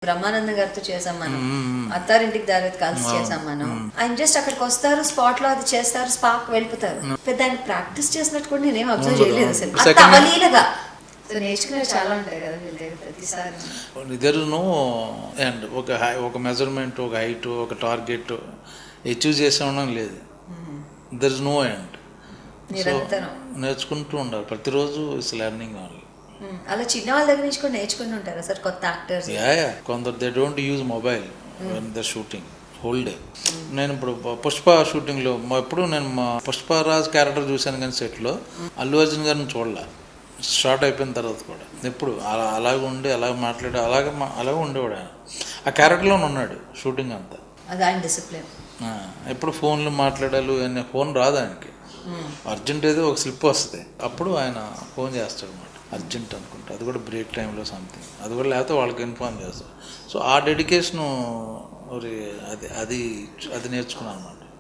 బ్రహ్మానందం గారితో చేసాం మనం, అత్తారింటికి దారి కలిసి చేసాం మనం. ఆయన జస్ట్ అక్కడికి వస్తారు, స్పాట్ లో అది చేస్తారు, స్పార్క్ వెళ్ళిపోతారు. పెద్ద ఆయన ప్రాక్టీస్ చేసినట్టు కూడా నేనేం అబ్జర్వ్ చేయలేదు అసలు. అవలీలగా నేర్చుకునే చాలా ఉంటాయి కదా ప్రతిసారి. ఇద్దరును అండ్ ఒక మెజర్మెంట్, ఒక హైట్, ఒక టార్గెట్ అచీవ్ చేసే ఉండడం లేదు. There is no end. నిరంతరం నేర్చుకుంటూ ఉండాలి ప్రతిరోజు. It's learning only. అలా చిన్న వాళ్ళ దగ్గర నుంచి కూడా నేర్చుకుంటూ ఉంటారా సార్ కొత్త యాక్టర్స్? కొందరు they don't use mobile when the shooting whole day. నేను ఇప్పుడు పుష్ప షూటింగ్లో ఎప్పుడు నేను మా పుష్పరాజ్ క్యారెక్టర్ చూశాను, కానీ సెట్లో అల్లు అర్జున్ గారిని చూడలే. స్టార్ట్ అయిపోయిన తర్వాత కూడా ఎప్పుడు అలాగే ఉండి అలాగే మాట్లాడి అలాగే ఉండేవాడు ఆయన. ఆ క్యారెక్టర్లోనే ఉన్నాడు షూటింగ్ అంతా. అది ఆయన డిసిప్లిన్. ఎప్పుడు ఫోన్లు మాట్లాడాలి అనే ఫోన్ రాదు ఆయనకి. అర్జెంట్ ఏదో ఒక స్లిప్ వస్తుంది, అప్పుడు ఆయన ఫోన్ చేస్తాడు అనమాట. అర్జెంట్ అనుకుంటా, అది కూడా బ్రేక్ టైంలో సంథింగ్, అది కూడా లేకపోతే వాళ్ళకి ఇన్ఫార్మ్ చేస్తారు. సో ఆ డెడికేషను అది నేర్చుకున్నాను అనమాట.